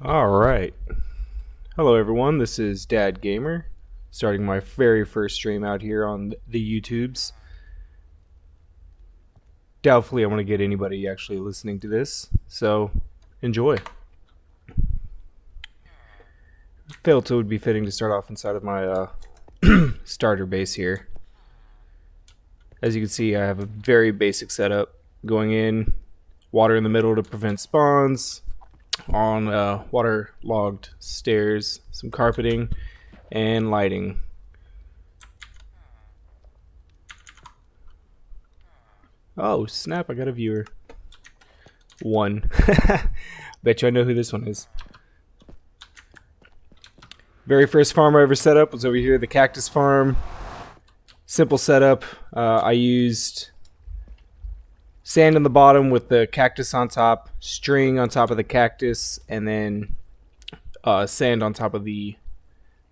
Alright. Hello everyone, this is Dad Gamer, starting my very first stream out here on the YouTubes. Doubtfully I want to get anybody actually listening to this, so enjoy. Felt it would be fitting to start off inside of my starter base here. As you can see, I have a very basic setup. Going in, water in the middle to prevent spawns, on waterlogged stairs, some carpeting, and lighting. Oh snap, I got a viewer. One. Bet you I know who this one is. Very first farm I ever set up was over here, the cactus farm. Simple setup. I used sand on the bottom with the cactus on top, string on top of the cactus, and then sand on top of the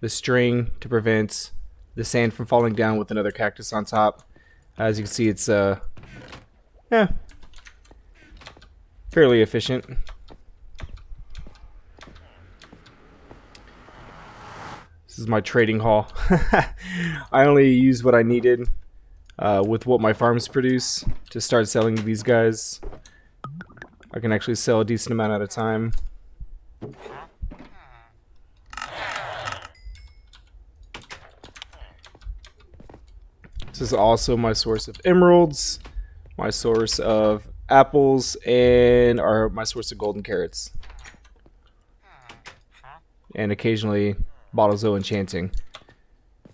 string to prevent the sand from falling down with another cactus on top. As you can see, it's fairly efficient. This is my trading hall. I only used what I needed with what my farms produce to start selling to these guys. I can actually sell a decent amount at a time. This is also my source of emeralds, my source of apples, and my source of golden carrots. And occasionally bottles of enchanting.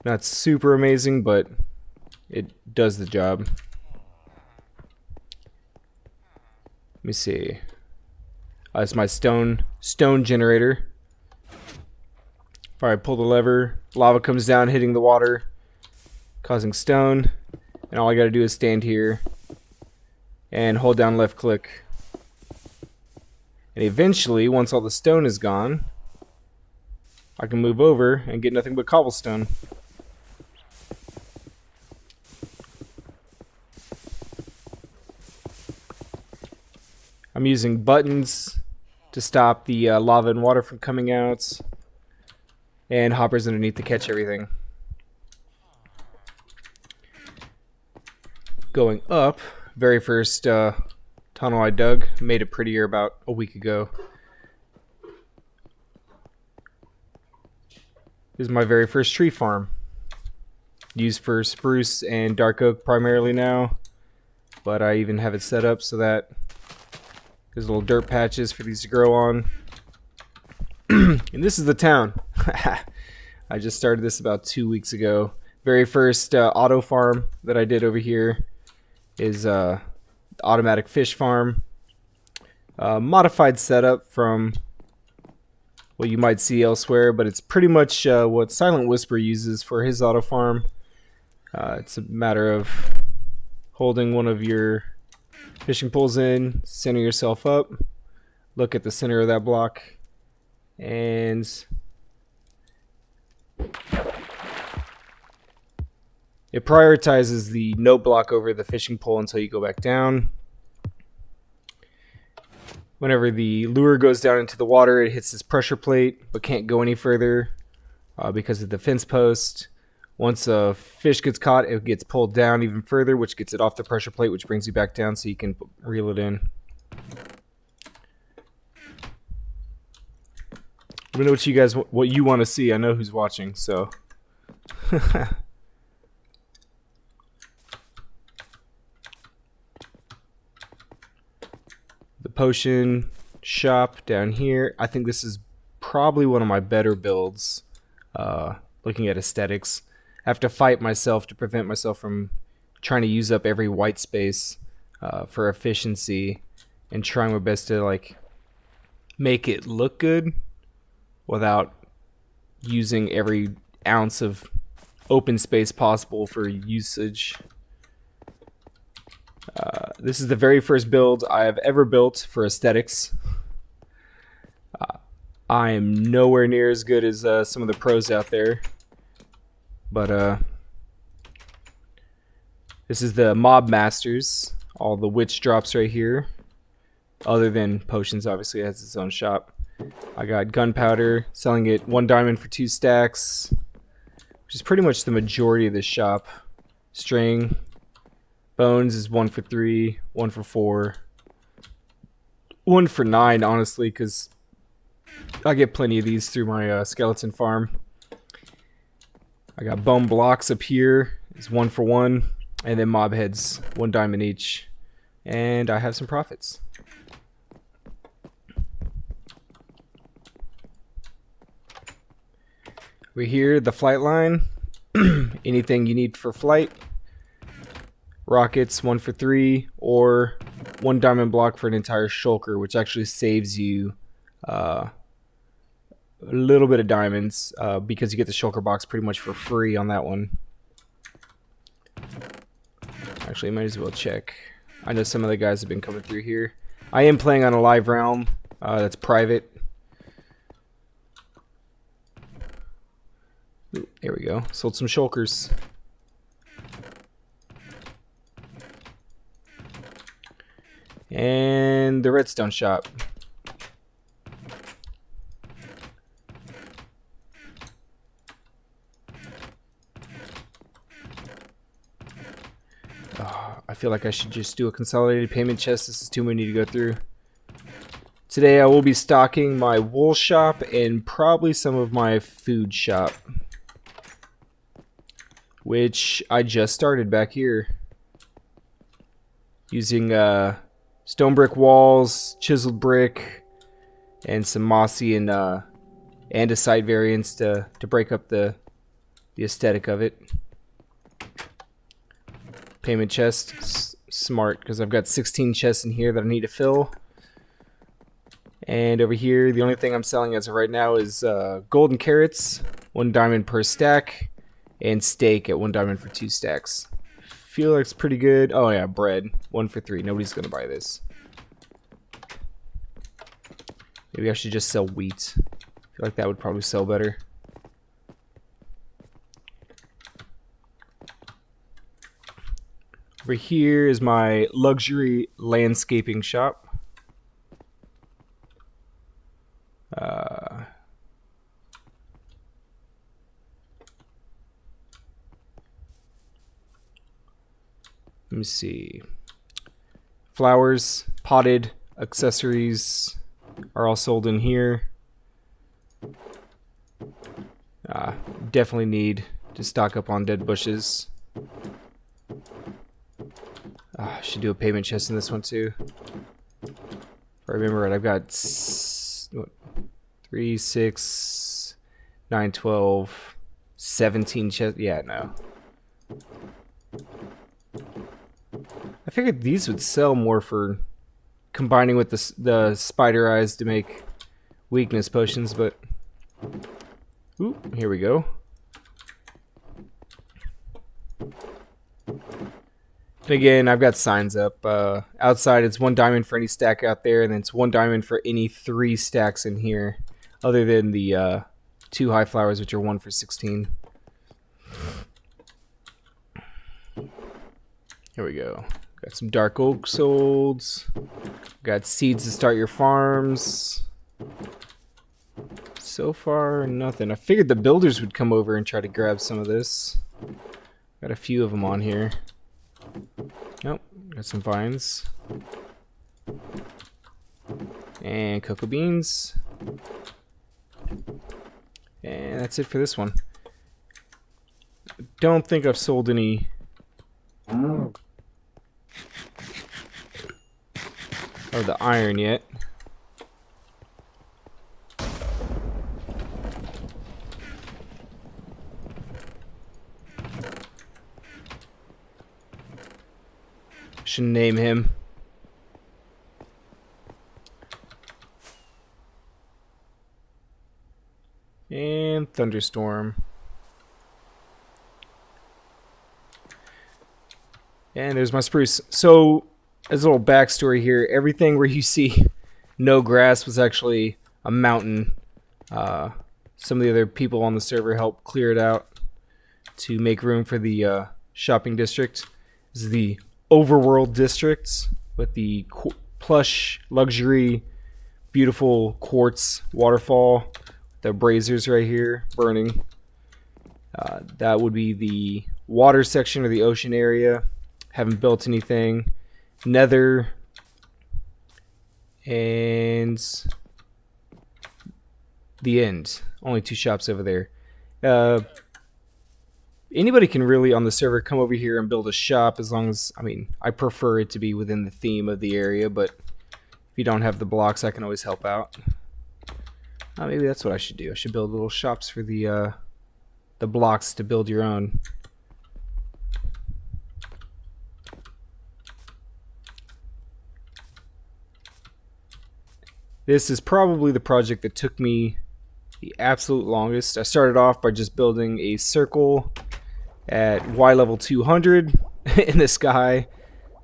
Not super amazing, but it does the job. Let me see. It's my stone generator. If I pull the lever, lava comes down hitting the water, causing stone, and all I gotta do is stand here and hold down left click. And eventually, once all the stone is gone, I can move over and get nothing but cobblestone. I'm using buttons to stop the lava and water from coming out, and hoppers underneath to catch everything. Going up, very first tunnel I dug, made it prettier about a week ago. This is my very first tree farm. Used for spruce and dark oak primarily now, but I even have it set up so that there's little dirt patches for these to grow on. And this is the town. I just started this about 2 weeks ago. Very first auto farm that I did over here is automatic fish farm. Modified setup from what you might see elsewhere, but it's pretty much what Silent Whisper uses for his auto farm. It's a matter of holding one of your fishing poles in, center yourself up, look at the center of that block, and it prioritizes the no block over the fishing pole until you go back down. Whenever the lure goes down into the water, it hits this pressure plate, but can't go any further because of the fence post. Once a fish gets caught, it gets pulled down even further, which gets it off the pressure plate, which brings you back down so you can reel it in. Let me know what you want to see. I know who's watching, so. The potion shop down here. I think this is probably one of my better builds. Looking at aesthetics, I have to fight myself to prevent myself from trying to use up every white space for efficiency, and trying my best to like make it look good without using every ounce of open space possible for usage. This is the very first build I have ever built for aesthetics. I am nowhere near as good as some of the pros out there, but this is the Mob Masters. All the witch drops right here, other than potions. Obviously, it has its own shop. I got gunpowder, selling it 1 diamond for 2 stacks, which is pretty much the majority of this shop. String. Bones is 1 for 3, 1 for 4, 1 for 9, honestly, because I get plenty of these through my skeleton farm. I got bone blocks up here. It's 1 for 1. And then mob heads, 1 diamond each. And I have some profits. We're here, the flight line. Anything you need for flight. Rockets, 1 for 3. Or 1 diamond block for an entire shulker, which actually saves you a little bit of diamonds because you get the shulker box pretty much for free on that one. Actually, might as well check. I know some of the guys have been coming through here. I am playing on a live realm that's private. Ooh, there we go. Sold some shulkers. And the redstone shop. I feel like I should just do a consolidated payment chest. This is too many to go through. Today I will be stocking my wool shop and probably some of my food shop, which I just started back here. Using stone brick walls, chiseled brick, and some mossy and andesite variants to break up the aesthetic of it. Payment chest, smart, because I've got 16 chests in here that I need to fill. And over here, the only thing I'm selling as of right now is golden carrots, 1 diamond per stack, and steak at 1 diamond for 2 stacks. Feel like it's pretty good. Oh yeah, bread, 1 for 3. Nobody's gonna buy this. Maybe I should just sell wheat. I feel like that would probably sell better. Over here is my luxury landscaping shop. Let me see. Flowers, potted accessories are all sold in here. Definitely need to stock up on dead bushes. I should do a payment chest in this one too. If I remember right, I've got 3, 6, 9, 12, 17 chests. Yeah, no. I figured these would sell more for combining with the spider eyes to make weakness potions, but ooh, here we go. Again, I've got signs up. Outside, it's 1 diamond for any stack out there, and then it's 1 diamond for any 3 stacks in here, other than the 2 high flowers, which are 1 for 16. Here we go. Got some dark oak sold. Got seeds to start your farms. So far, nothing. I figured the builders would come over and try to grab some of this. Got a few of them on here. Nope, got some vines. And cocoa beans. And that's it for this one. Don't think I've sold any of the iron yet. Should name him. And thunderstorm. And there's my spruce. So, as a little backstory here, everything where you see no grass was actually a mountain. Some of the other people on the server helped clear it out to make room for the shopping district. This is the overworld districts with the plush luxury beautiful quartz waterfall. The braziers right here burning. That would be the water section or the ocean area. Haven't built anything. Nether and the end. Only 2 shops over there. Anybody can really on the server come over here and build a shop, as long as, I mean, I prefer it to be within the theme of the area, but if you don't have the blocks, I can always help out. Maybe that's what I should do. I should build little shops for the blocks to build your own. This is probably the project that took me the absolute longest. I started off by just building a circle at Y level 200 in the sky.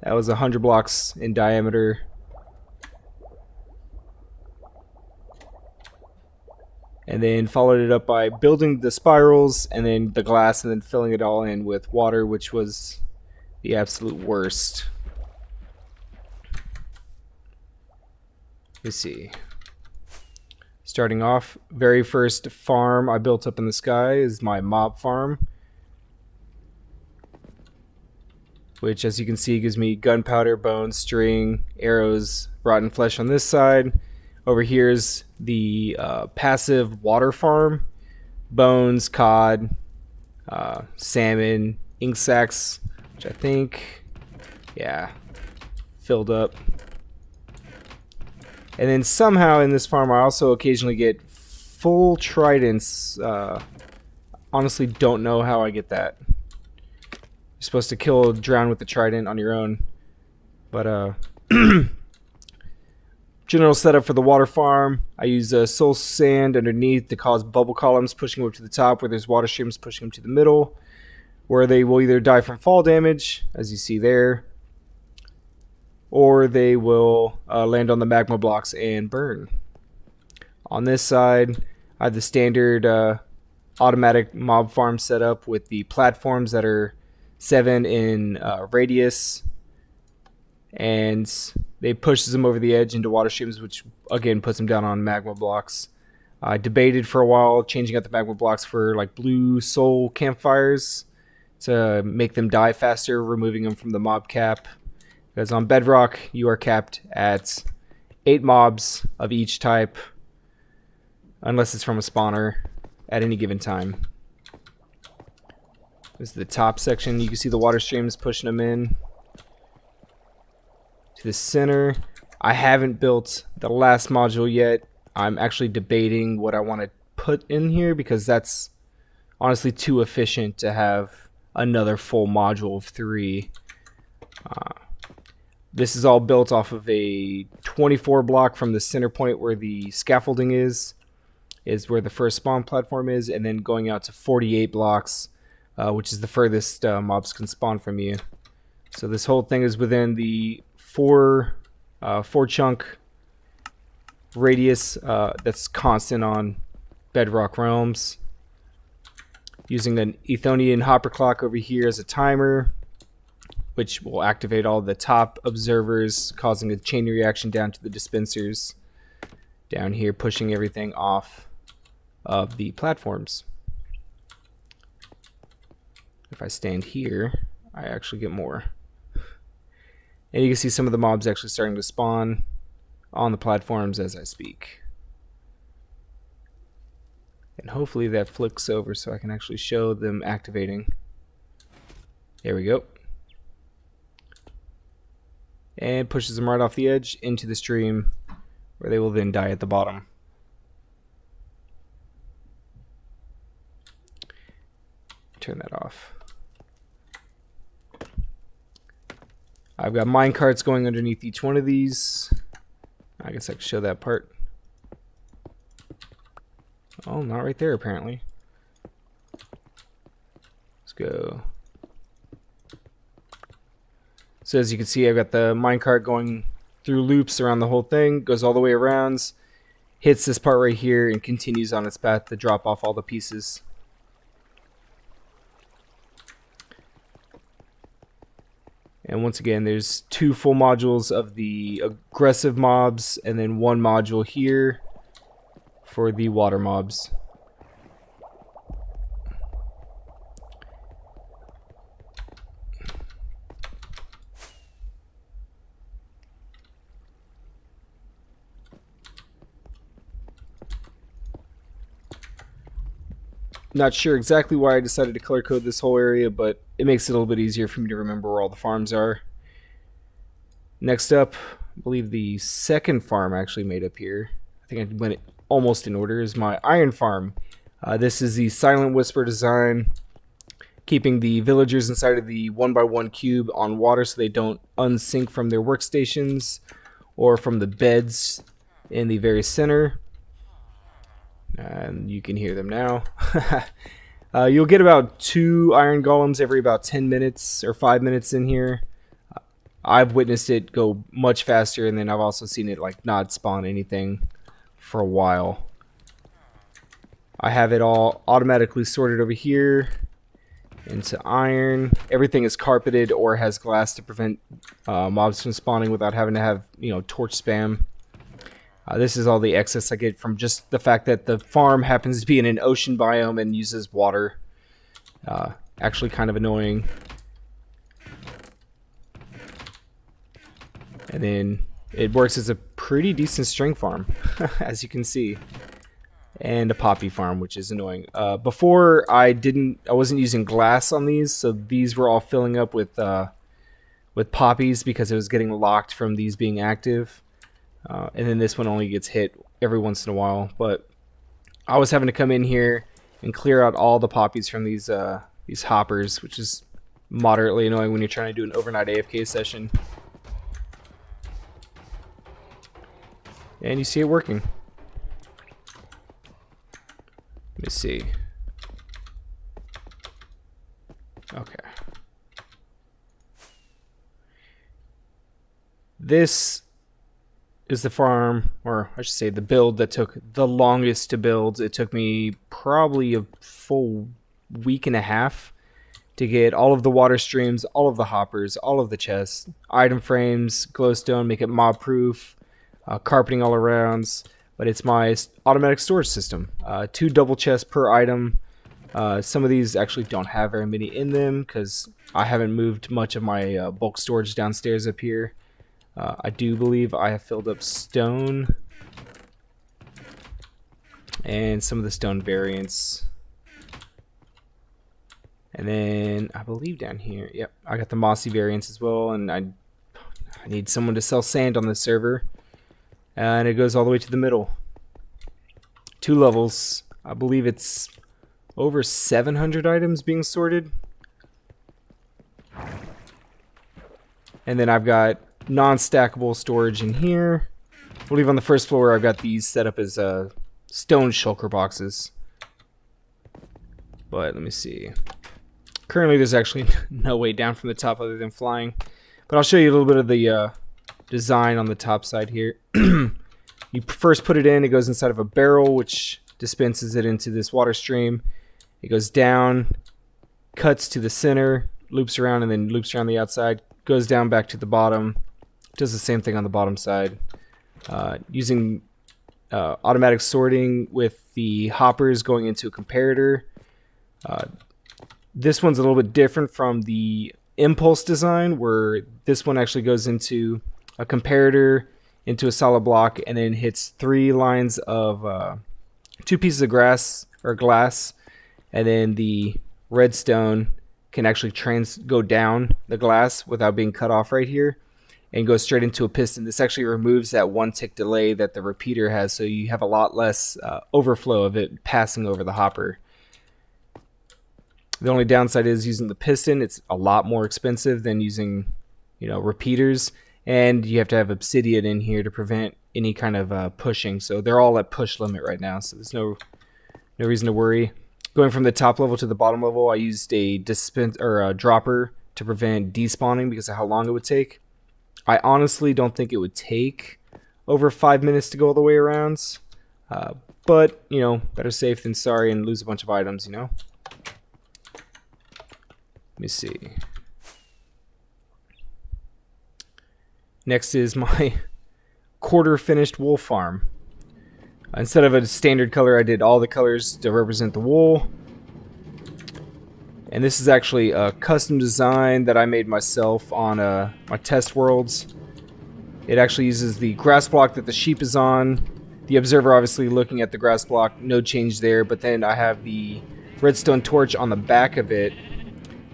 That was 100 blocks in diameter. And then followed it up by building the spirals and then the glass and then filling it all in with water, which was the absolute worst. Let's see. Starting off, very first farm I built up in the sky is my mob farm, which, as you can see, gives me gunpowder, bones, string, arrows, rotten flesh on this side. Over here is the passive water farm. Bones, cod, salmon, ink sacs, which I think, yeah, filled up. And then somehow in this farm I also occasionally get full tridents. Honestly don't know how I get that. You're supposed to drown with the trident on your own. But general setup for the water farm. I use soul sand underneath to cause bubble columns, pushing them up to the top where there's water streams, pushing them to the middle, where they will either die from fall damage, as you see there, or they will land on the magma blocks and burn. On this side, I have the standard automatic mob farm set up with the platforms that are 7 in radius, and they pushes them over the edge into water streams, which again puts them down on magma blocks. I debated for a while changing out the magma blocks for like blue soul campfires to make them die faster, removing them from the mob cap. Because on Bedrock, you are capped at 8 mobs of each type, unless it's from a spawner, at any given time. This is the top section. You can see the water streams pushing them in to the center. I haven't built the last module yet. I'm actually debating what I want to put in here, because that's honestly too efficient to have another full module of 3. This is all built off of a 24 block from the center point where the scaffolding is where the first spawn platform is, and then going out to 48 blocks, which is the furthest mobs can spawn from you. So this whole thing is within the 4 chunk radius that's constant on Bedrock Realms. Using an Ethonian hopper clock over here as a timer, which will activate all the top observers, causing a chain reaction down to the dispensers down here, pushing everything off of the platforms. If I stand here, I actually get more. And you can see some of the mobs actually starting to spawn on the platforms as I speak. And hopefully that flicks over so I can actually show them activating. There we go. And pushes them right off the edge into the stream, where they will then die at the bottom. Turn that off. I've got mine carts going underneath each one of these. I guess I can show that part. Oh, not right there apparently. Let's go. So as you can see, I've got the minecart going through loops around the whole thing, goes all the way around, hits this part right here, and continues on its path to drop off all the pieces. And once again, there's 2 full modules of the aggressive mobs, and then 1 module here for the water mobs. Not sure exactly why I decided to color code this whole area, but it makes it a little bit easier for me to remember where all the farms are. Next up, I believe the second farm actually made up here. I think I went it almost in order, is my iron farm. This is the Silent Whisper design, keeping the villagers inside of the 1x1 cube on water so they don't unsink from their workstations or from the beds in the very center. And you can hear them now. You'll get about 2 iron golems every about 10 minutes or 5 minutes in here. I've witnessed it go much faster, and then I've also seen it like not spawn anything for a while. I have it all automatically sorted over here into iron. Everything is carpeted or has glass to prevent mobs from spawning without having to have, torch spam. This is all the excess I get from just the fact that the farm happens to be in an ocean biome and uses water. Actually kind of annoying. And then it works as a pretty decent string farm, as you can see. And a poppy farm, which is annoying. Before I wasn't using glass on these, so these were all filling up with poppies because it was getting locked from these being active. And then this one only gets hit every once in a while. But I was having to come in here and clear out all the poppies from these hoppers, which is moderately annoying when you're trying to do an overnight AFK session. And you see it working. Let me see. Okay. This is the farm, or I should say the build that took the longest to build. It took me probably a full week and a half to get all of the water streams, all of the hoppers, all of the chests, item frames, glowstone, make it mob proof, carpeting all around. But it's my automatic storage system. 2 double chests per item. Some of these actually don't have very many in them because I haven't moved much of my bulk storage downstairs up here. I do believe I have filled up stone and some of the stone variants. And then I believe down here, yep, I got the mossy variants as well, and I need someone to sell sand on this server. And it goes all the way to the middle. 2 levels. I believe it's over 700 items being sorted. And then I've got non-stackable storage in here. I believe on the first floor I've got these set up as stone shulker boxes. But let me see. Currently there's actually no way down from the top other than flying. But I'll show you a little bit of the design on the top side here. You first put it in, it goes inside of a barrel which dispenses it into this water stream. It goes down, cuts to the center, loops around, and then loops around the outside, goes down back to the bottom, does the same thing on the bottom side. Using automatic sorting with the hoppers going into a comparator. This one's a little bit different from the impulse design, where this one actually goes into a comparator, into a solid block, and then hits 3 lines of 2 pieces of glass, and then the redstone can actually go down the glass without being cut off right here and go straight into a piston. This actually removes that 1 tick delay that the repeater has, so you have a lot less overflow of it passing over the hopper. The only downside is using the piston. It's a lot more expensive than using, repeaters, and you have to have obsidian in here to prevent any kind of pushing. So they're all at push limit right now, so there's no reason to worry. Going from the top level to the bottom level, I used a dropper to prevent despawning because of how long it would take. I honestly don't think it would take over 5 minutes to go all the way around, but better safe than sorry and lose a bunch of items. Let me see. Next is my quarter finished wool farm. Instead of a standard color, I did all the colors to represent the wool. And this is actually a custom design that I made myself on my test worlds. It actually uses the grass block that the sheep is on. The observer obviously looking at the grass block, no change there, but then I have the redstone torch on the back of it,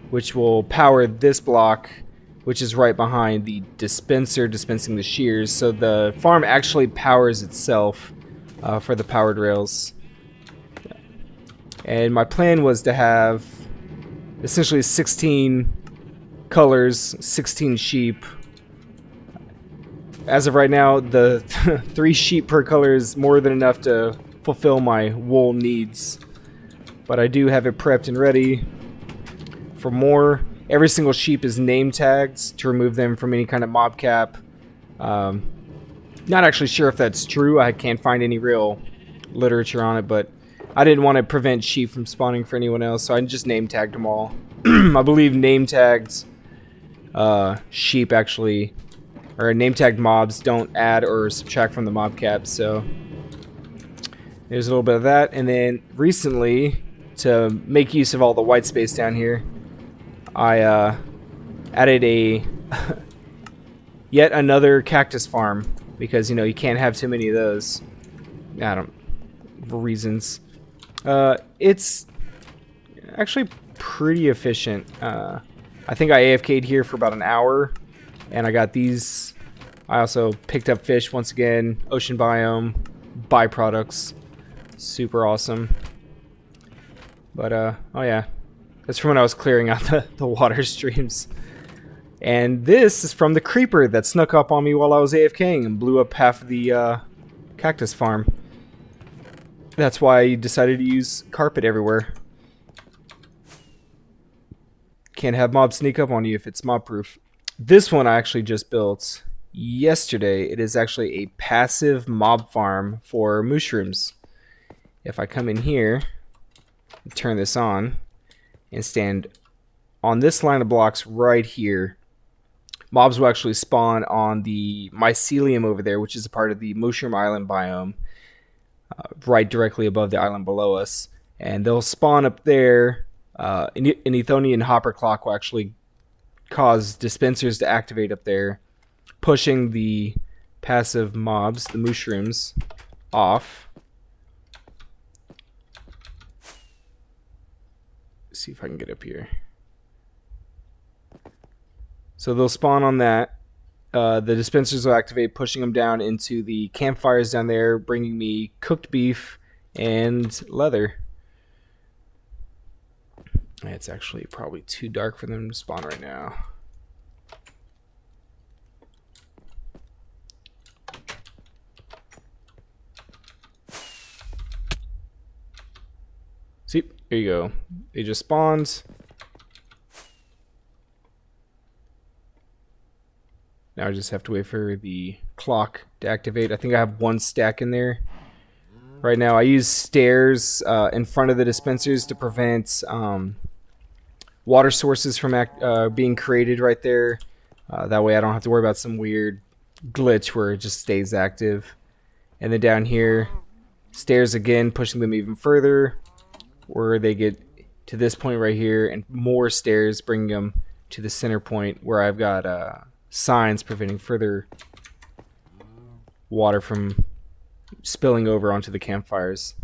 which will power this block, which is right behind the dispenser dispensing the shears. So the farm actually powers itself for the powered rails. And my plan was to have essentially 16 colors, 16 sheep. As of right now, the 3 sheep per color is more than enough to fulfill my wool needs. But I do have it prepped and ready for more. Every single sheep is name tagged to remove them from any kind of mob cap. Not actually sure if that's true. I can't find any real literature on it, but I didn't want to prevent sheep from spawning for anyone else, so I just name tagged them all. I believe name tagged sheep actually, or name tagged mobs don't add or subtract from the mob cap, so there's a little bit of that. And then recently, to make use of all the white space down here, I added a yet another cactus farm, because you can't have too many of those. I don't, for reasons. It's actually pretty efficient. I think I AFK'd here for about an hour, and I got these. I also picked up fish once again, ocean biome, byproducts, super awesome. But oh yeah, that's from when I was clearing out the water streams. And this is from the creeper that snuck up on me while I was AFKing and blew up half of the cactus farm. That's why I decided to use carpet everywhere. Can't have mobs sneak up on you if it's mob proof. This one I actually just built yesterday. It is actually a passive mob farm for mushrooms. If I come in here, turn this on, and stand on this line of blocks right here, mobs will actually spawn on the mycelium over there, which is a part of the Mushroom Island biome, right directly above the island below us. And they'll spawn up there. An Ethonian hopper clock will actually cause dispensers to activate up there, pushing the passive mobs, the mushrooms, off. Let's see if I can get up here. So they'll spawn on that. The dispensers will activate, pushing them down into the campfires down there, bringing me cooked beef and leather. It's actually probably too dark for them to spawn right now. See, there you go. They just spawned. Now I just have to wait for the clock to activate. I think I have 1 stack in there right now. I use stairs in front of the dispensers to prevent water sources from being created right there. That way I don't have to worry about some weird glitch where it just stays active. And then down here, stairs again, pushing them even further, where they get to this point right here, and more stairs, bringing them to the center point where I've got signs preventing further water from spilling over onto the campfires.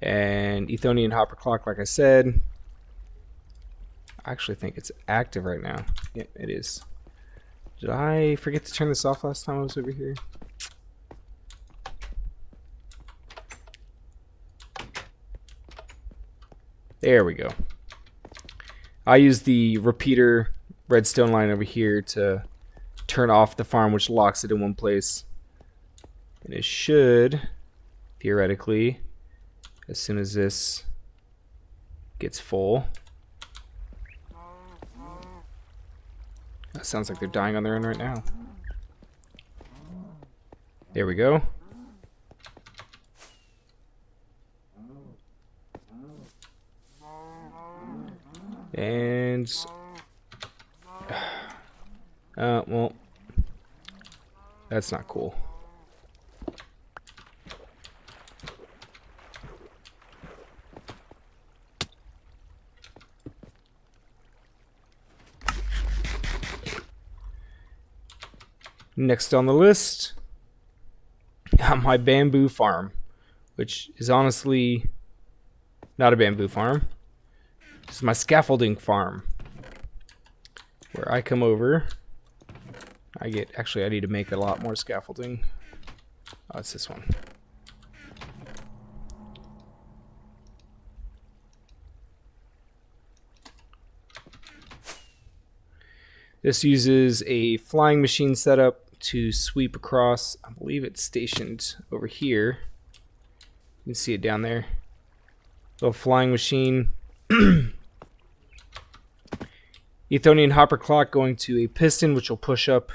And Ethonian hopper clock, like I said, I actually think it's active right now. Yeah, it is. Did I forget to turn this off last time I was over here? There we go. I use the repeater redstone line over here to turn off the farm, which locks it in one place. And it should, theoretically, as soon as this gets full. That sounds like they're dying on their own right now. There we go. And That's not cool. Next on the list, my bamboo farm, which is honestly not a bamboo farm. This is my scaffolding farm, where I come over. Actually, I need to make a lot more scaffolding. Oh, it's this one. This uses a flying machine setup to sweep across. I believe it's stationed over here. You can see it down there. Little flying machine. Ethonian hopper clock going to a piston, which will push up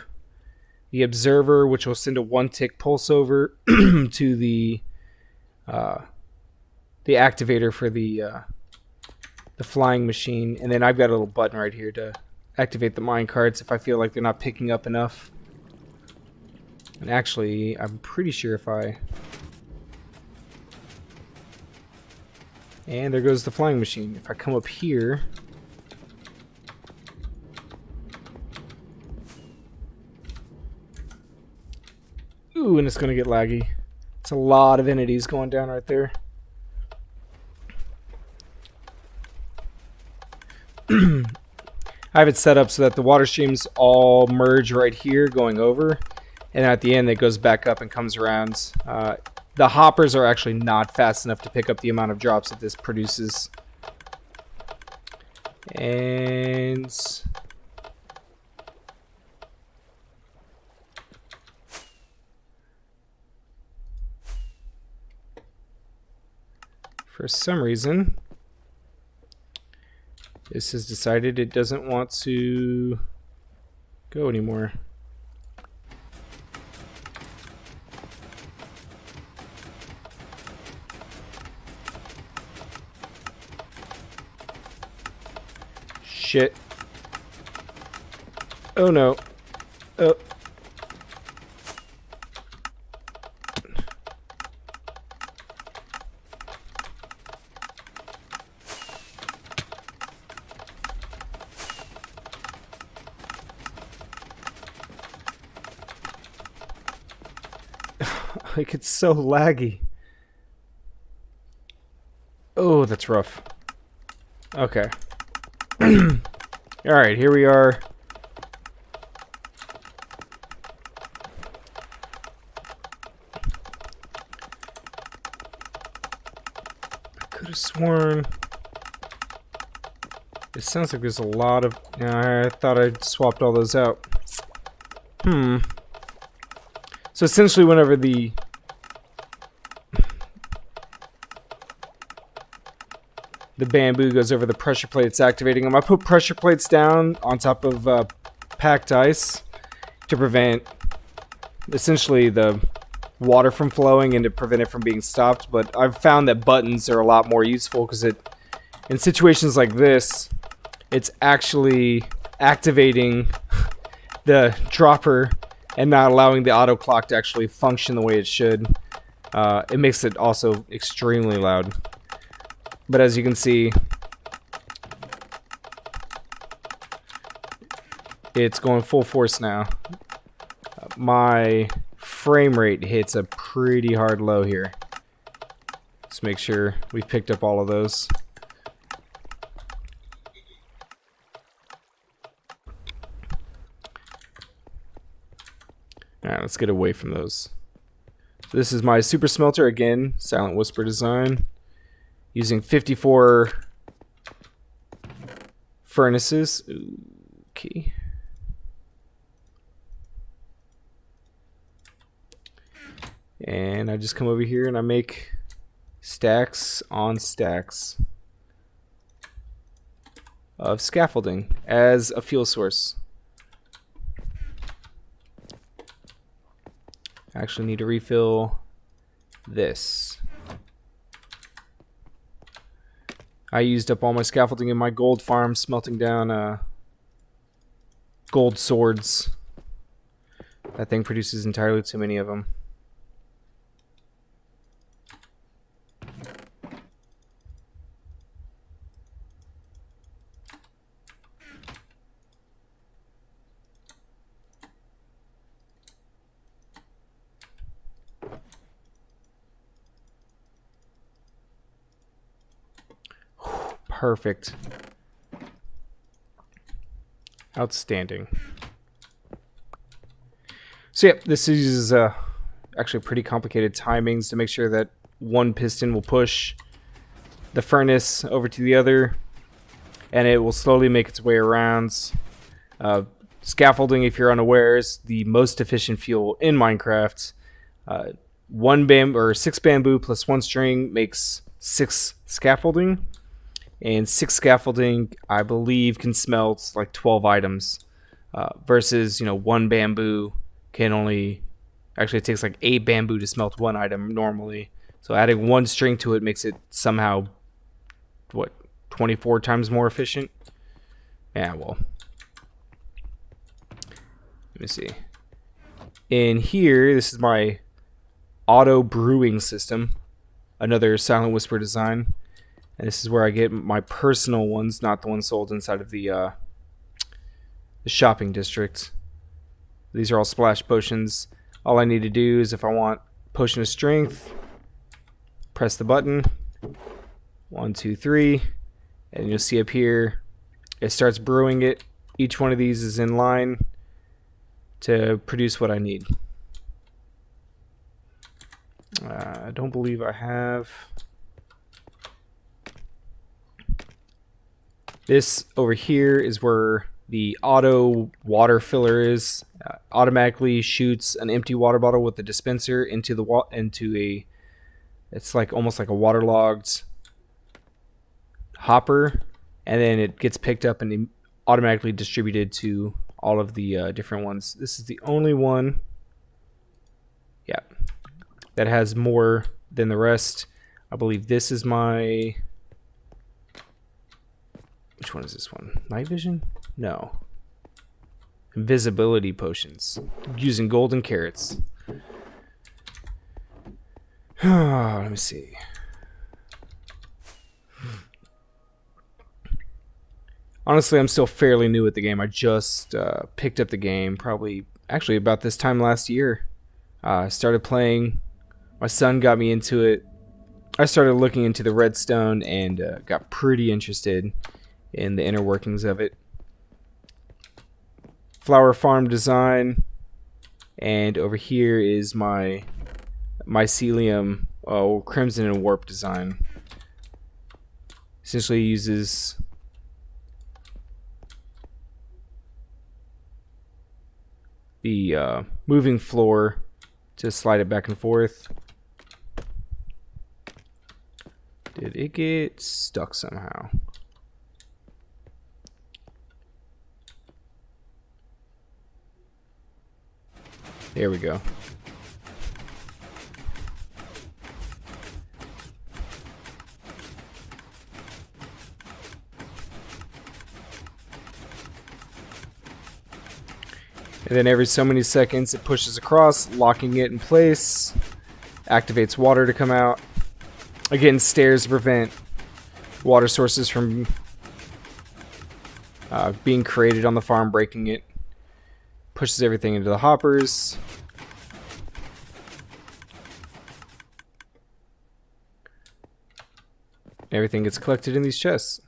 the observer, which will send a 1-tick pulse over to the activator for the flying machine. And then I've got a little button right here to activate the mine carts if I feel like they're not picking up enough. And actually, I'm pretty sure if I... And there goes the flying machine. If I come up here... Ooh, and it's going to get laggy. It's a lot of entities going down right there. I have it set up so that the water streams all merge right here going over. And at the end, it goes back up and comes around. The hoppers are actually not fast enough to pick up the amount of drops that this produces. And... for some reason, this has decided it doesn't want to go anymore. Shit. Oh no. Oh. Like, it's so laggy. Oh, that's rough. Okay. Alright, here we are. I could have sworn... It sounds like there's a lot of... I thought I'd swapped all those out. So essentially whenever the bamboo goes over the pressure plate, it's activating them. I put pressure plates down on top of packed ice to prevent essentially the water from flowing and to prevent it from being stopped. But I've found that buttons are a lot more useful because in situations like this, it's actually activating the dropper and not allowing the auto clock to actually function the way it should. It makes it also extremely loud. But as you can see, it's going full force now. My frame rate hits a pretty hard low here. Let's make sure we've picked up all of those. Alright, let's get away from those. So this is my super smelter, again, Silent Whisper design. Using 54 furnaces. Okay. And I just come over here and I make stacks on stacks of scaffolding as a fuel source. I actually need to refill this. I used up all my scaffolding in my gold farm, smelting down gold swords. That thing produces entirely too many of them. Perfect. Outstanding. So yeah, this is actually pretty complicated timings to make sure that one piston will push the furnace over to the other, and it will slowly make its way around. Scaffolding, if you're unaware, is the most efficient fuel in Minecraft. 6 bamboo plus 1 string makes 6 scaffolding, and 6 scaffolding, I believe, can smelt like 12 items. Versus, 1 bamboo can only... Actually, it takes like 8 bamboo to smelt 1 item normally. So adding 1 string to it makes it somehow, 24 times more efficient? Yeah, well. Let me see. In here, this is my auto brewing system. Another Silent Whisper design. And this is where I get my personal ones, not the ones sold inside of the shopping district. These are all splash potions. All I need to do is, if I want potion of strength, press the button. 1, 2, 3. And you'll see up here, it starts brewing it. Each one of these is in line to produce what I need. I don't believe I have... This over here is where the auto water filler is. Automatically shoots an empty water bottle with the dispenser into a... It's like almost like a waterlogged hopper, and then it gets picked up and automatically distributed to all of the different ones. This is the only one, yeah, that has more than the rest. I believe this is my... Which one is this one? Night vision? No. Invisibility potions. Using golden carrots. Let me see. Honestly, I'm still fairly new at the game. I just picked up the game probably actually about this time last year. Started playing. My son got me into it. I started looking into the redstone and got pretty interested in the inner workings of it. Flower farm design, and over here is my mycelium, crimson and warp design. Essentially uses the moving floor to slide it back and forth. Did it get stuck somehow? There we go. And then every so many seconds it pushes across, locking it in place, activates water to come out. Again, stairs to prevent water sources from being created on the farm, breaking it. Pushes everything into the hoppers. Everything gets collected in these chests.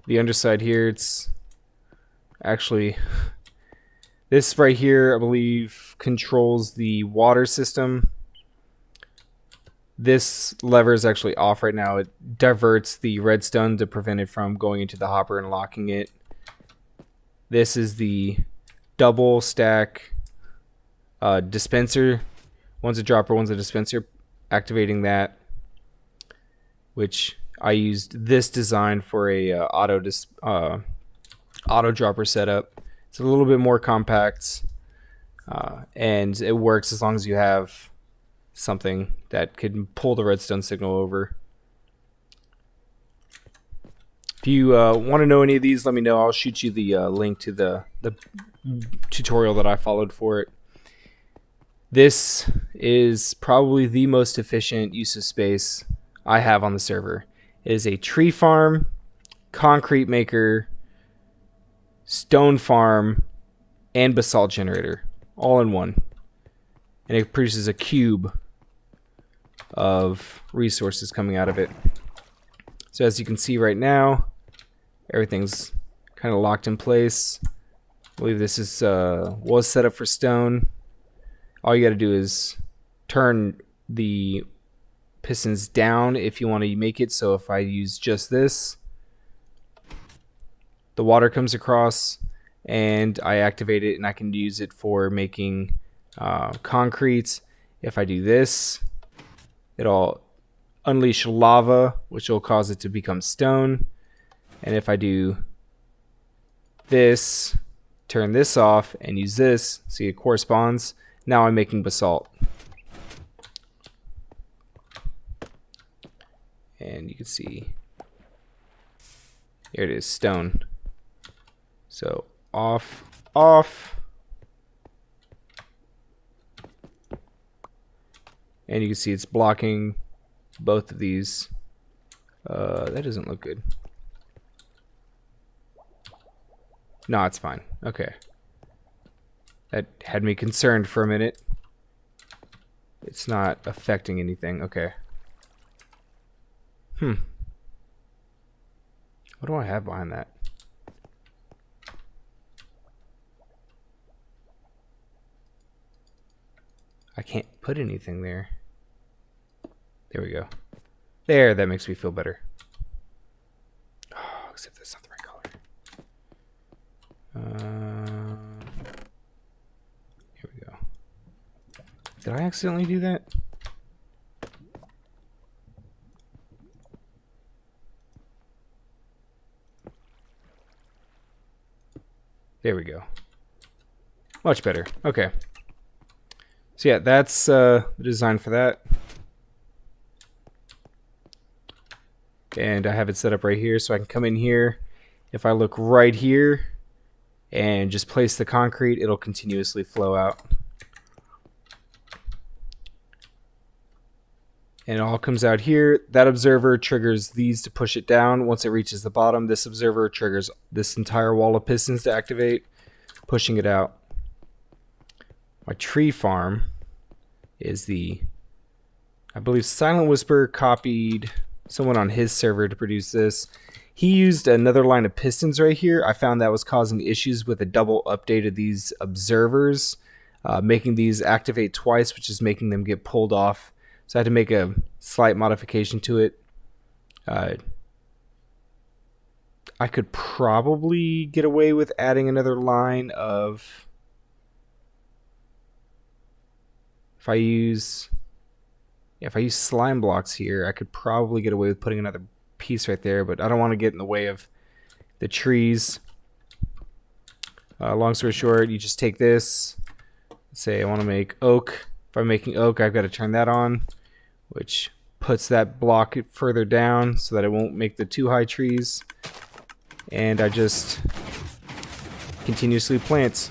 The underside here, it's actually... This right here, I believe, controls the water system. This lever is actually off right now. It diverts the redstone to prevent it from going into the hopper and locking it. This is the double stack dispenser. One's a dropper, one's a dispenser. Activating that, which I used this design for a auto dropper setup. It's a little bit more compact, and it works as long as you have something that can pull the redstone signal over. If you want to know any of these, let me know. I'll shoot you the link to the tutorial that I followed for it. This is probably the most efficient use of space I have on the server. It is a tree farm, concrete maker, stone farm, and basalt generator all in one. And it produces a cube of resources coming out of it. So as you can see right now, everything's kind of locked in place. I believe this is was set up for stone. All you got to do is turn the pistons down if you want to make it. So if I use just this, the water comes across and I activate it, and I can use it for making concrete. If I do this, it'll unleash lava, which will cause it to become stone. And if I do this, turn this off, and use this, see it corresponds. Now I'm making basalt. And you can see, here it is, stone. So off, off. And you can see it's blocking both of these. That doesn't look good. No, it's fine. Okay. That had me concerned for a minute. It's not affecting anything. Okay. What do I have behind that? I can't put anything there. There we go. There, that makes me feel better. Oh, except that's not the right color. Here we go. Did I accidentally do that? There we go. Much better. Okay. So yeah, that's the design for that. And I have it set up right here, so I can come in here. If I look right here and just place the concrete, it'll continuously flow out. And it all comes out here. That observer triggers these to push it down. Once it reaches the bottom, this observer triggers this entire wall of pistons to activate, pushing it out. My tree farm is I believe Silent Whisper copied someone on his server to produce this. He used another line of pistons right here. I found that was causing issues with a double update of these observers, making these activate twice, which is making them get pulled off. So I had to make a slight modification to it. I could probably get away with adding another line of... If I use slime blocks here, I could probably get away with putting another piece right there, but I don't want to get in the way of the trees. Long story short, you just take this, say I want to make oak. If I'm making oak, I've got to turn that on, which puts that block further down so that it won't make the too high trees. And I just continuously plant.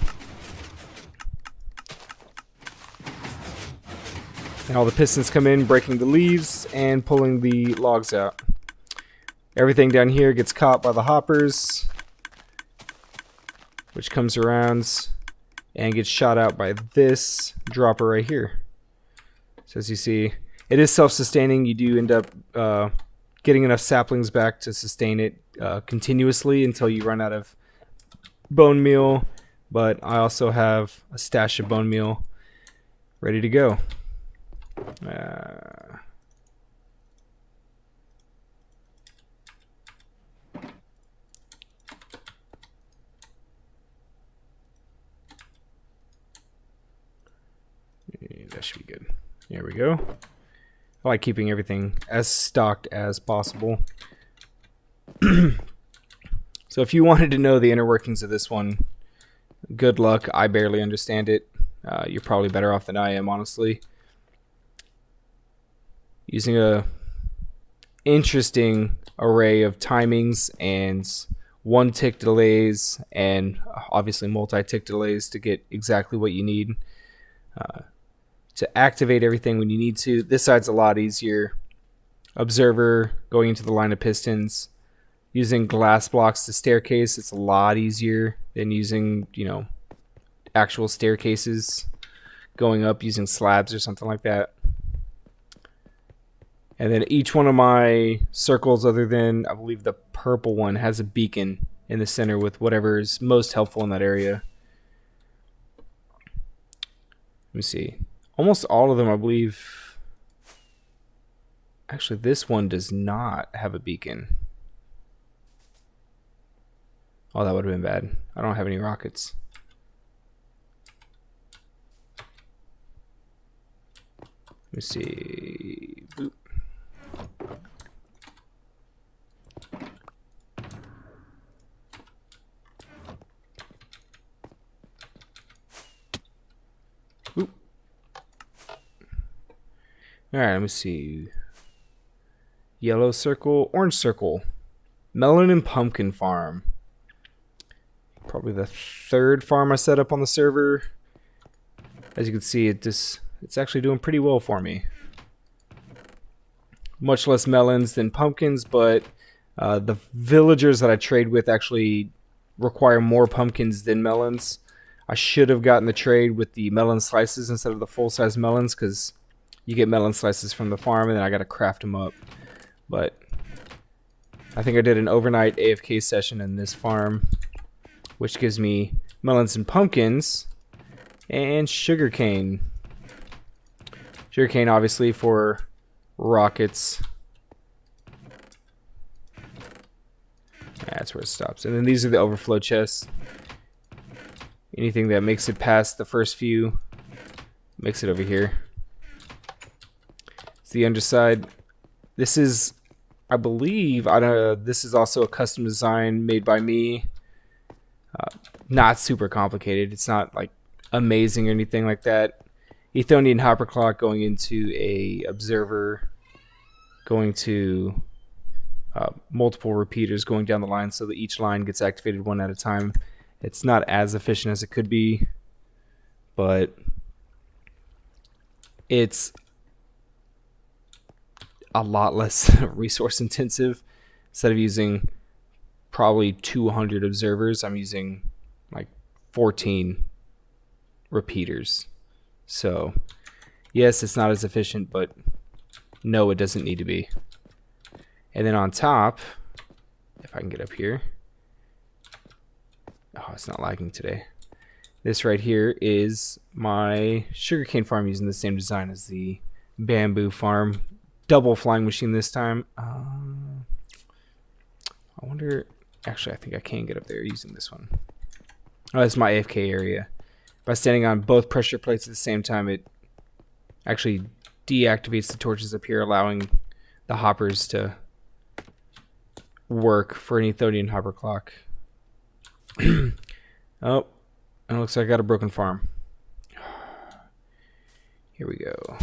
And all the pistons come in, breaking the leaves and pulling the logs out. Everything down here gets caught by the hoppers, which comes around and gets shot out by this dropper right here. So as you see, it is self-sustaining. You do end up getting enough saplings back to sustain it continuously until you run out of bone meal. But I also have a stash of bone meal ready to go. That should be good. There we go. I like keeping everything as stocked as possible. So if you wanted to know the inner workings of this one, good luck. I barely understand it. You're probably better off than I am, honestly. Using a interesting array of timings and one tick delays and obviously multi-tick delays to get exactly what you need to activate everything when you need to. This side's a lot easier. Observer going into the line of pistons, using glass blocks to staircase, it's a lot easier than using, you know, actual staircases going up using slabs or something like that. And then each one of my circles, other than I believe the purple one, has a beacon in the center with whatever is most helpful in that area. Let me see. Almost all of them, I believe. Actually, this one does not have a beacon. Oh, that would have been bad. I don't have any rockets. Let me see. Boop. Boop. Alright, let me see. Yellow circle, orange circle. Melon and pumpkin farm. Probably the third farm I set up on the server. As you can see, it's actually doing pretty well for me. Much less melons than pumpkins, but the villagers that I trade with actually require more pumpkins than melons. I should have gotten the trade with the melon slices instead of the full-size melons, because you get melon slices from the farm and then I gotta craft them up. But I think I did an overnight AFK session in this farm, which gives me melons and pumpkins and sugarcane. Sugarcane obviously for rockets. That's where it stops. And then these are the overflow chests. Anything that makes it past the first few makes it over here. It's the underside. This is, I believe, this is also a custom design made by me. Not super complicated. It's not like amazing or anything like that. Ethonian hopper clock going into a observer, going to multiple repeaters going down the line so that each line gets activated one at a time. It's not as efficient as it could be, but it's a lot less resource intensive. Instead of using probably 200 observers, I'm using like 14 repeaters. So yes, it's not as efficient, but no, it doesn't need to be. And then on top, if I can get up here, oh, it's not lagging today. This right here is my sugarcane farm using the same design as the bamboo farm. Double flying machine this time. I wonder, actually I think I can get up there using this one. Oh, that's my AFK area. By standing on both pressure plates at the same time, it actually deactivates the torches up here, allowing the hoppers to work for an Ethonian hopper clock. Oh, and it looks like I got a broken farm. Here we go.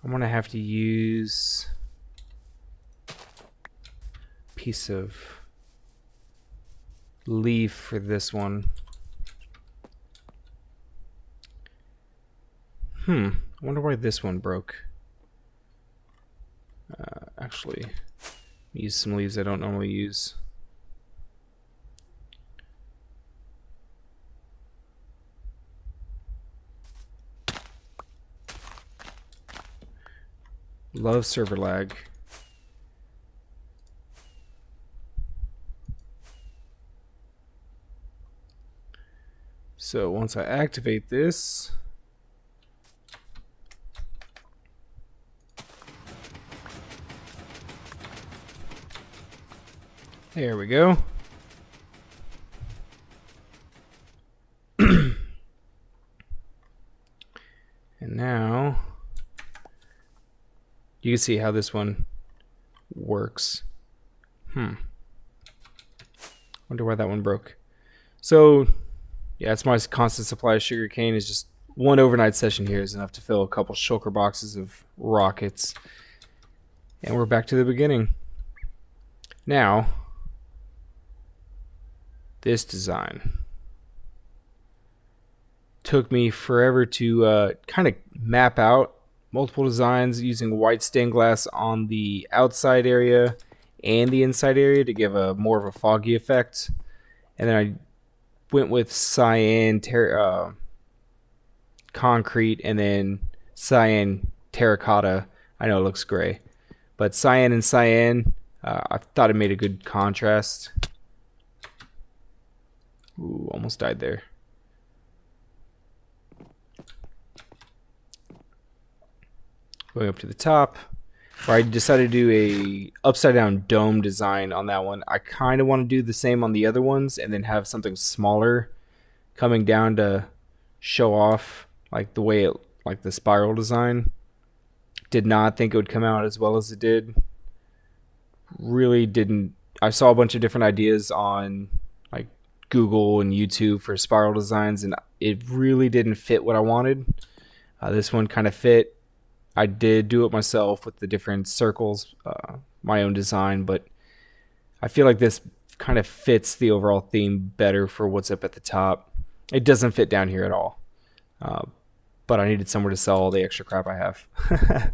I'm gonna have to use a piece of leaf for this one. I wonder why this one broke. Actually, use some leaves I don't normally use. Love server lag. So once I activate this, there we go. And now You can see how this one works. Wonder why that one broke. So yeah, it's my constant supply of sugar cane. Is just one overnight session here is enough to fill a couple shulker boxes of rockets. And we're back to the beginning. Now, this design took me forever to kind of map out multiple designs using white stained glass on the outside area and the inside area to give a more of a foggy effect. And then I went with cyan concrete and then cyan terracotta. I know it looks gray, but cyan and cyan, I thought it made a good contrast. Ooh, almost died there. Going up to the top, where I decided to do a upside down dome design on that one. I kind of want to do the same on the other ones and then have something smaller coming down to show off like the way it, like the spiral design. Did not think it would come out as well as it did. Really didn't. I saw a bunch of different ideas on like Google and YouTube for spiral designs, and it really didn't fit what I wanted. This one kind of fit. I did do it myself with the different circles, my own design, but I feel like this kind of fits the overall theme better for what's up at the top. It doesn't fit down here at all, but I needed somewhere to sell all the extra crap I have.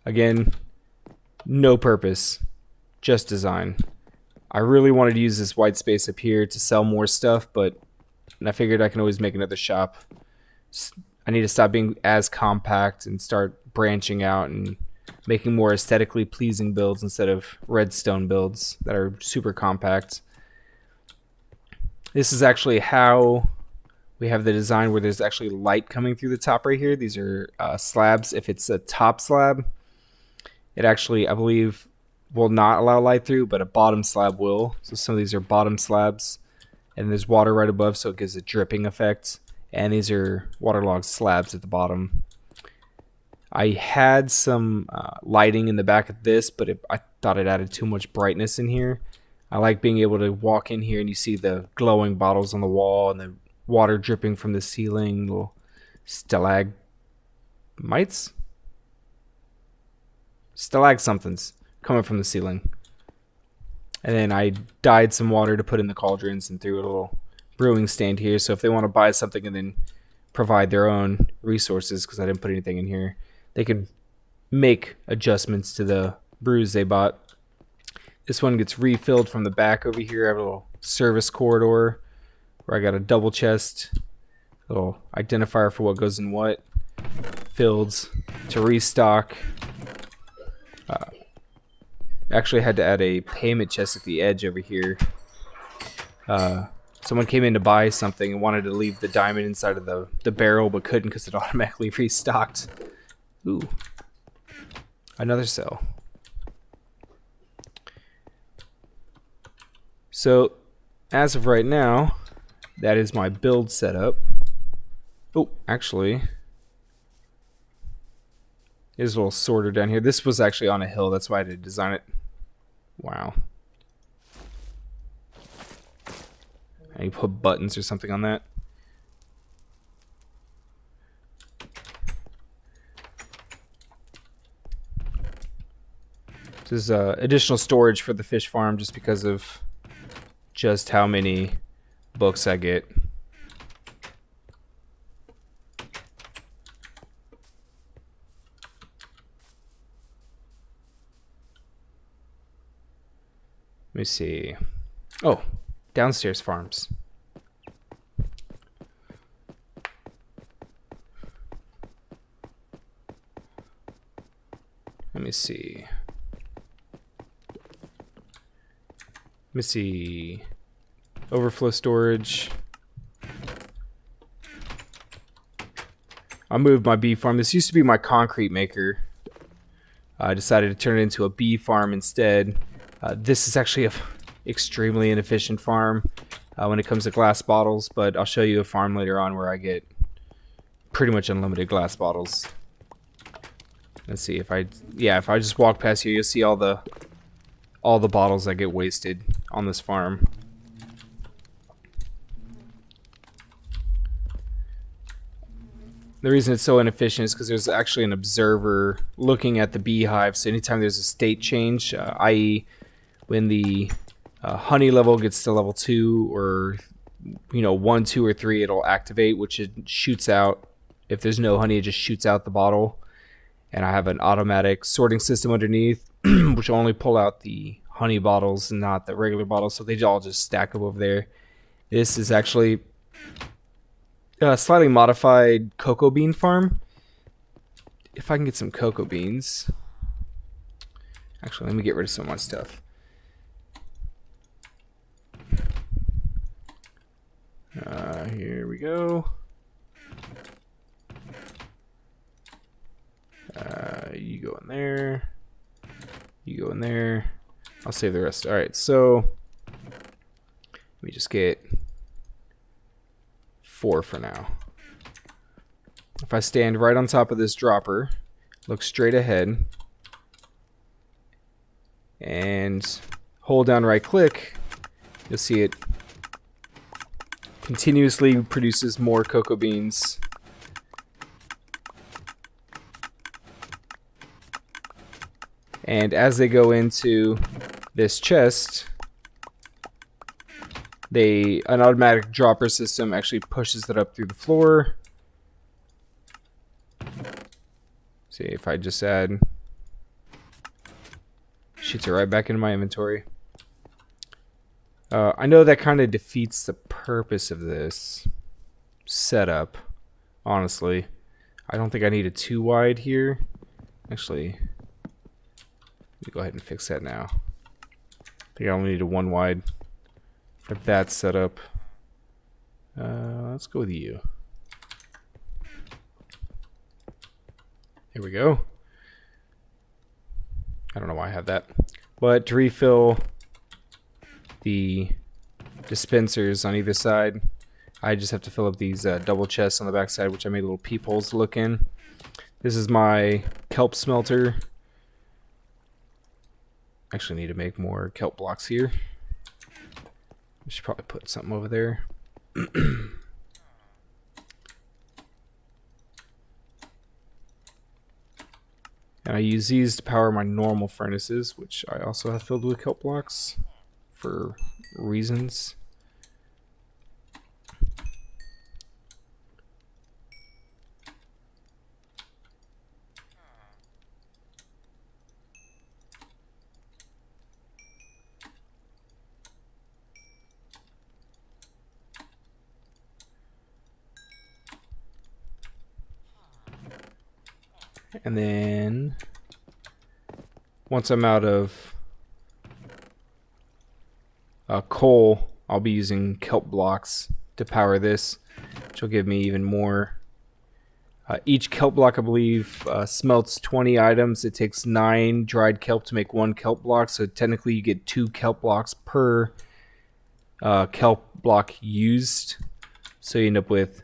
Again, no purpose, just design. I really wanted to use this white space up here to sell more stuff, but I figured I can always make another shop. I need to stop being as compact and start branching out and making more aesthetically pleasing builds instead of redstone builds that are super compact. This is actually how we have the design where there's actually light coming through the top right here. These are slabs. If it's a top slab, it actually, I believe, will not allow light through, but a bottom slab will. So some of these are bottom slabs, and there's water right above, so it gives a dripping effect. And these are waterlogged slabs at the bottom. I had some lighting in the back of this, but I thought it added too much brightness in here. I like being able to walk in here and you see the glowing bottles on the wall and the water dripping from the ceiling, little stalagmites? Stalag somethings coming from the ceiling. And then I dyed some water to put in the cauldrons and threw a little brewing stand here, so if they want to buy something and then provide their own resources, because I didn't put anything in here, they could make adjustments to the brews they bought. This one gets refilled from the back over here. I have a little service corridor where I got a double chest, a little identifier for what goes in what, filled to restock. Actually had to add a payment chest at the edge over here. Someone came in to buy something and wanted to leave the diamond inside of the barrel, but couldn't because it automatically restocked. Ooh. Another cell. So, as of right now, that is my build setup. Oh, actually, there's a little sorter down here. This was actually on a hill, that's why I had to design it. Wow. And you put buttons or something on that. This is additional storage for the fish farm just because of just how many books I get. Let me see. Oh, downstairs farms. Let me see. Let me see. Overflow storage. I moved my bee farm. This used to be my concrete maker. I decided to turn it into a bee farm instead. This is actually an extremely inefficient farm when it comes to glass bottles, but I'll show you a farm later on where I get pretty much unlimited glass bottles. Let's see if I just walk past here, you'll see all the bottles that get wasted on this farm. The reason it's so inefficient is because there's actually an observer looking at the beehive. So anytime there's a state change, i.e., when the honey level gets to level 2 or 1, 2, or 3, it'll activate, which it shoots out. If there's no honey, it just shoots out the bottle. And I have an automatic sorting system underneath, which will only pull out the honey bottles and not the regular bottles. So they all just stack up over there. This is actually slightly modified cocoa bean farm. If I can get some cocoa beans. Actually, let me get rid of some of my stuff. Here we go. You go in there. You go in there. I'll save the rest. Alright, so let me just get 4 for now. If I stand right on top of this dropper, look straight ahead, and hold down right click, you'll see it continuously produces more cocoa beans. And as they go into this chest, an automatic dropper system actually pushes it up through the floor. See if I just add, shoots it right back into my inventory. I know that kind of defeats the purpose of this setup, honestly. I don't think I need a 2 wide here. Actually, let me go ahead and fix that now. I think I only need a 1 wide for that setup. Let's go with you. There we go. I don't know why I have that. But to refill the dispensers on either side, I just have to fill up these double chests on the back side, which I made little peepholes to look in. This is my kelp smelter. Actually need to make more kelp blocks here. I should probably put something over there. And I use these to power my normal furnaces, which I also have filled with kelp blocks for reasons. And then once I'm out of coal, I'll be using kelp blocks to power this, which will give me even more. Each kelp block, I believe, smelts 20 items. It takes 9 dried kelp to make 1 kelp block, so technically you get 2 kelp blocks per kelp block used. So you end up with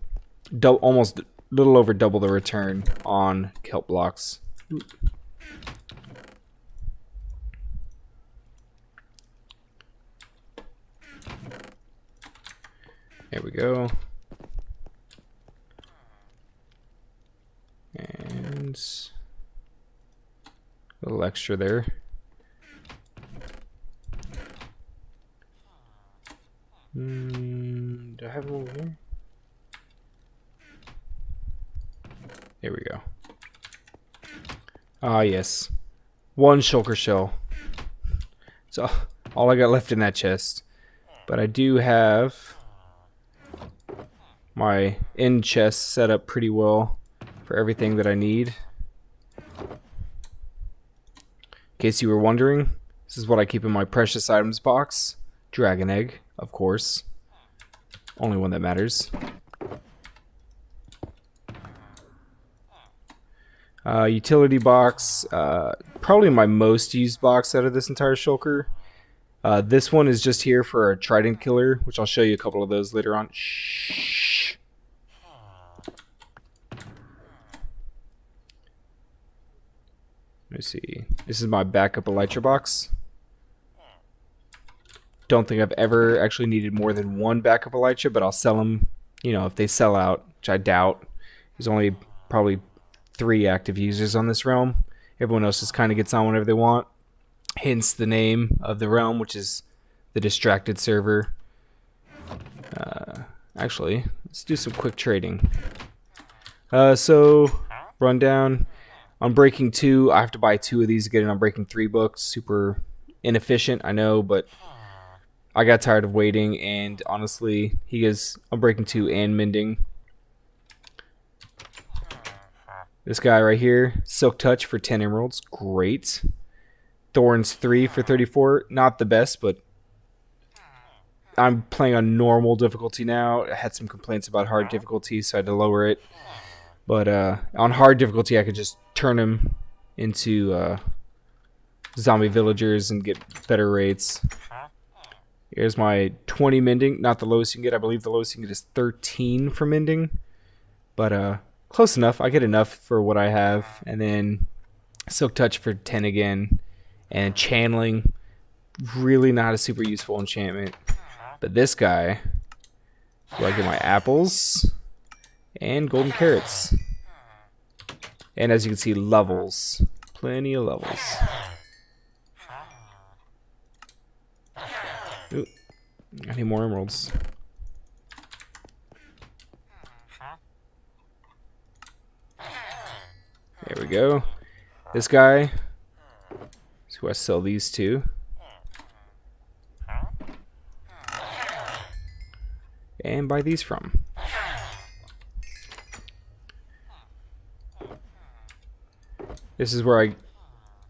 almost little over double the return on kelp blocks. There we go. And a little extra there. Do I have it over here? There we go. Ah, yes. 1 shulker shell. So all I got left in that chest. But I do have my end chest set up pretty well for everything that I need. In case you were wondering, this is what I keep in my precious items box. Dragon egg, of course. Only one that matters. Utility box, probably my most used box out of this entire shulker. This one is just here for a trident killer, which I'll show you a couple of those later on. Shh. Let me see. This is my backup elytra box. Don't think I've ever actually needed more than one backup elytra, but I'll sell them, you know, if they sell out, which I doubt. There's only probably 3 active users on this realm. Everyone else just kind of gets on whenever they want. Hence the name of the realm, which is the Distracted server. Actually, let's do some quick trading. So, rundown. On Breaking 2, I have to buy 2 of these to get it on Breaking 3 books. Super inefficient, I know, but I got tired of waiting, and honestly, he is on Breaking 2 and Mending. This guy right here, Silk Touch for 10 emeralds, great. Thorns 3 for 34, not the best, but I'm playing on normal difficulty now. I had some complaints about hard difficulty, so I had to lower it. But on hard difficulty, I could just turn them into zombie villagers and get better rates. Here's my 20 mending, not the lowest you can get. I believe the lowest you can get is 13 for mending. But close enough. I get enough for what I have. And then Silk Touch for 10 again. And Channeling, really not a super useful enchantment. But this guy, do I get my apples and golden carrots. And as you can see, levels. Plenty of levels. Ooh, I need more emeralds. There we go. This guy is who I sell these to. And buy these from. This is where I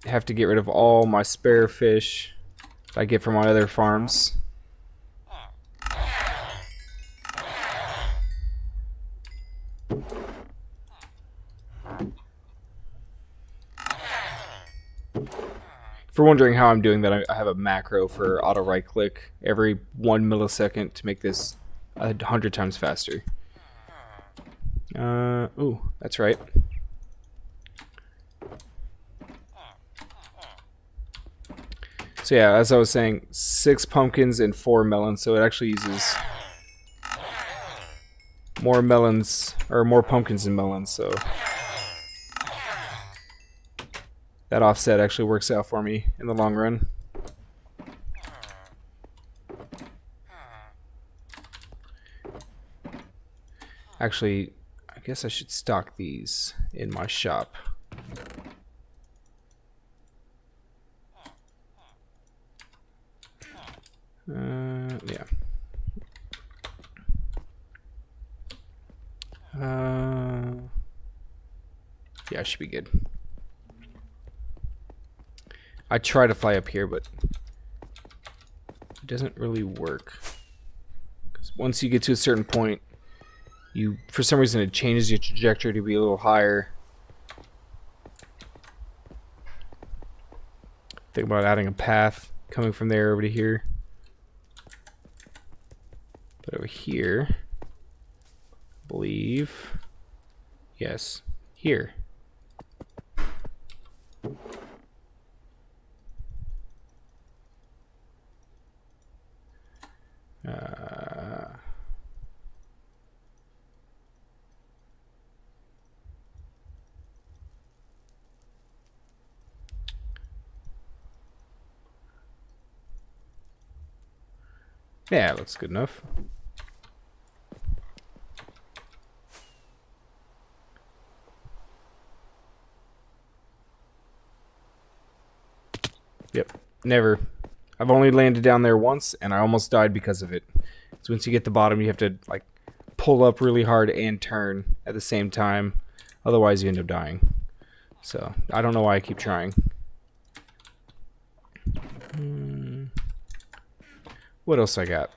have to get rid of all my spare fish that I get from my other farms. If you're wondering how I'm doing that, I have a macro for auto right click every 1 millisecond to make this 100 times faster. Ooh, that's right. So yeah, as I was saying, 6 pumpkins and 4 melons, so it actually uses more melons, or more pumpkins than melons, so that offset actually works out for me in the long run. Actually, I guess I should stock these in my shop. Yeah. Yeah, I should be good. I try to fly up here, but it doesn't really work. Because once you get to a certain point, for some reason it changes your trajectory to be a little higher. Think about adding a path coming from there over to here. But over here, I believe, yes, here. Yeah, looks good enough. Yep, never. I've only landed down there once, and I almost died because of it. So once you get to the bottom, you have to like pull up really hard and turn at the same time. Otherwise, you end up dying. So I don't know why I keep trying. What else I got?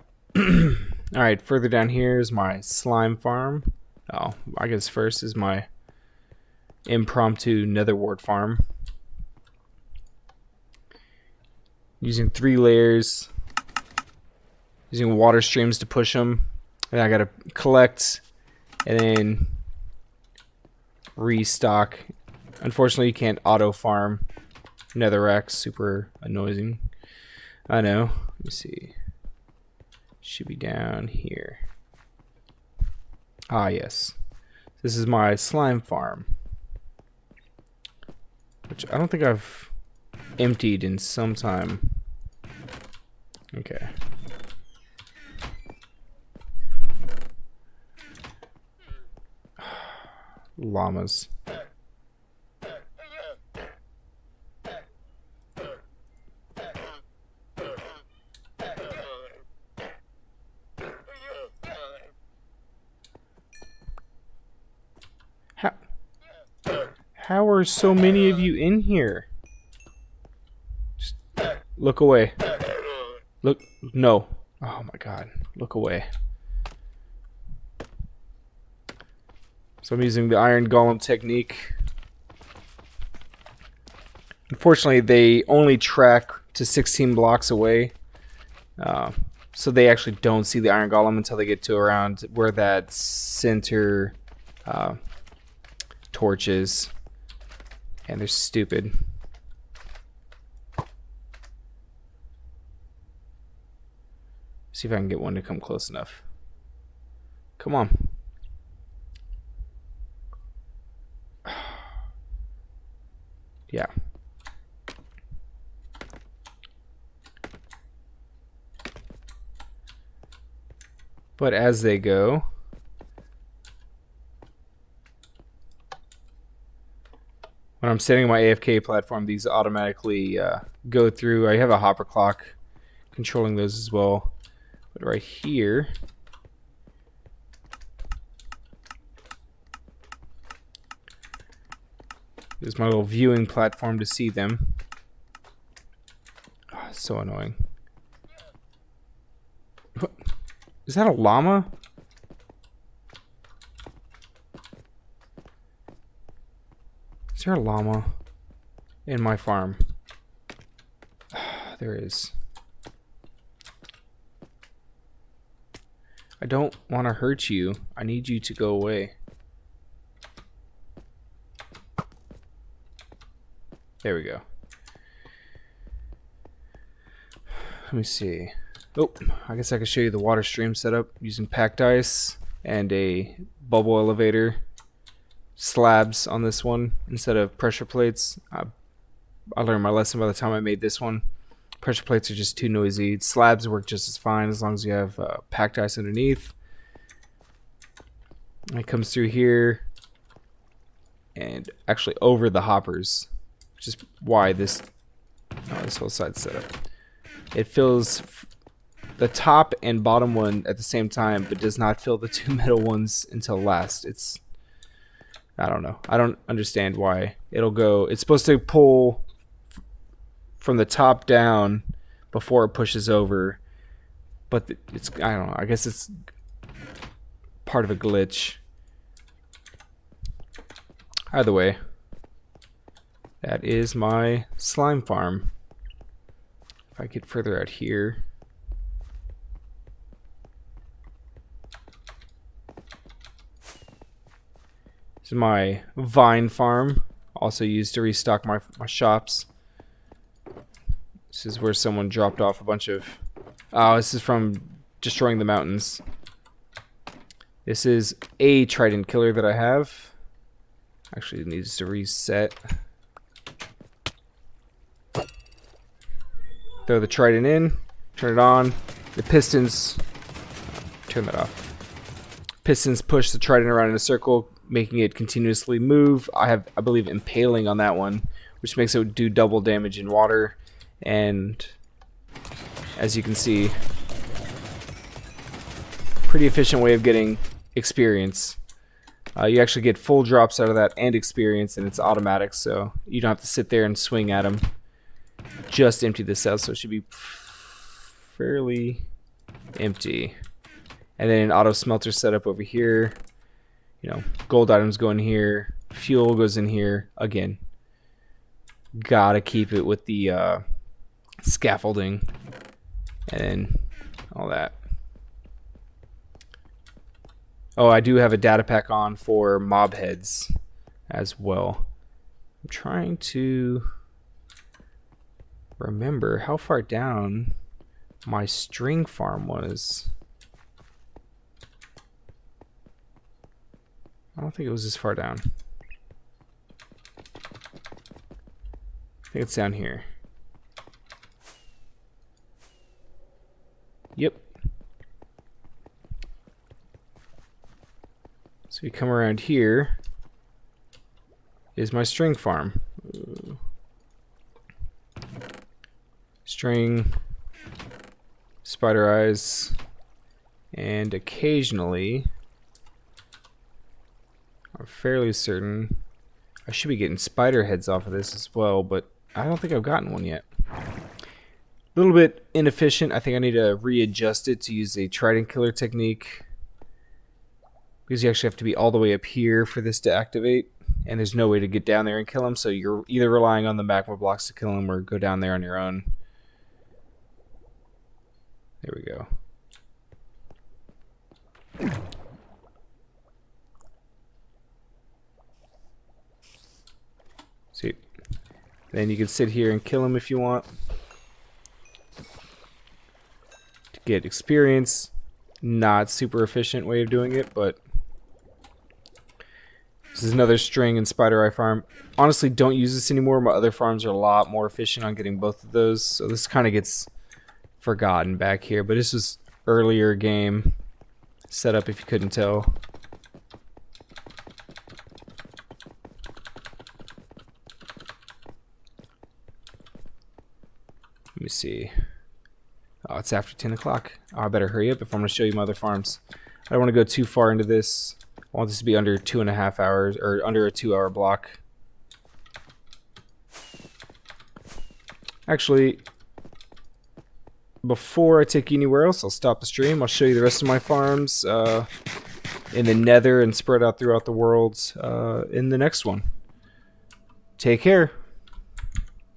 Alright, further down here is my slime farm. Oh, I guess first is my impromptu nether wart farm. Using 3 layers. Using water streams to push them. And I gotta collect and then restock. Unfortunately, you can't auto farm Netherrack, super annoying. I know. Let me see. Should be down here. Ah, yes. This is my slime farm, which I don't think I've emptied in some time. Okay. Llamas. How are so many of you in here? Just look away. Look, no. Oh my god. Look away. So I'm using the iron golem technique. Unfortunately, they only track to 16 blocks away. So they actually don't see the iron golem until they get to around where that center torch is. And they're stupid. See if I can get one to come close enough. Come on. Yeah. But as they go, when I'm setting my AFK platform, these automatically go through. I have a hopper clock controlling those as well. But right here, is my little viewing platform to see them. Oh, so annoying. What? Is that a llama? Is there a llama in my farm? There is. I don't want to hurt you. I need you to go away. There we go. Let me see. Oh, I guess I can show you the water stream setup using packed ice and a bubble elevator. Slabs on this one instead of pressure plates. I learned my lesson by the time I made this one. Pressure plates are just too noisy. Slabs work just as fine as long as you have packed ice underneath. It comes through here and actually over the hoppers, which is why this whole side's set up. It fills the top and bottom one at the same time, but does not fill the two middle ones until last. I don't know. I don't understand why. It's supposed to pull from the top down before it pushes over, but I don't know. I guess it's part of a glitch. Either way, that is my slime farm. If I get further out here, this is my vine farm, also used to restock my shops. This is where someone dropped off a bunch of... Oh, this is from destroying the mountains. This is a trident killer that I have. Actually, it needs to reset. Throw the trident in, turn it on. The pistons... Turn that off. Pistons push the trident around in a circle, making it continuously move. I believe, impaling on that one, which makes it do double damage in water. And as you can see, pretty efficient way of getting experience. You actually get full drops out of that and experience, and it's automatic, so you don't have to sit there and swing at them. Just empty this out, so it should be fairly empty. And then an auto smelter setup over here. You know, gold items go in here, fuel goes in here. Again, gotta keep it with the scaffolding and all that. Oh, I do have a data pack on for mob heads as well. I'm trying to remember how far down my string farm was. I don't think it was this far down. I think it's down here. Yep. So we come around here. Is my string farm. Ooh. String, spider eyes, and occasionally, I'm fairly certain I should be getting spider heads off of this as well, but I don't think I've gotten one yet. A little bit inefficient. I think I need to readjust it to use a trident killer technique, because you actually have to be all the way up here for this to activate, and there's no way to get down there and kill them, so you're either relying on the magma blocks to kill them or go down there on your own. There we go. See, then you can sit here and kill him if you want to get experience. Not super efficient way of doing it, but this is another string and spider eye farm. Honestly, don't use this anymore. My other farms are a lot more efficient on getting both of those, so this kind of gets forgotten back here. But this was earlier game setup, if you couldn't tell. Let me see. Oh, it's after 10 o'clock. Oh, I better hurry up if I'm going to show you my other farms. I don't want to go too far into this. I want this to be under 2.5 hours, or under a 2-hour block. Actually, before I take you anywhere else, I'll stop the stream. I'll show you the rest of my farms in the nether and spread out throughout the world in the next one. Take care.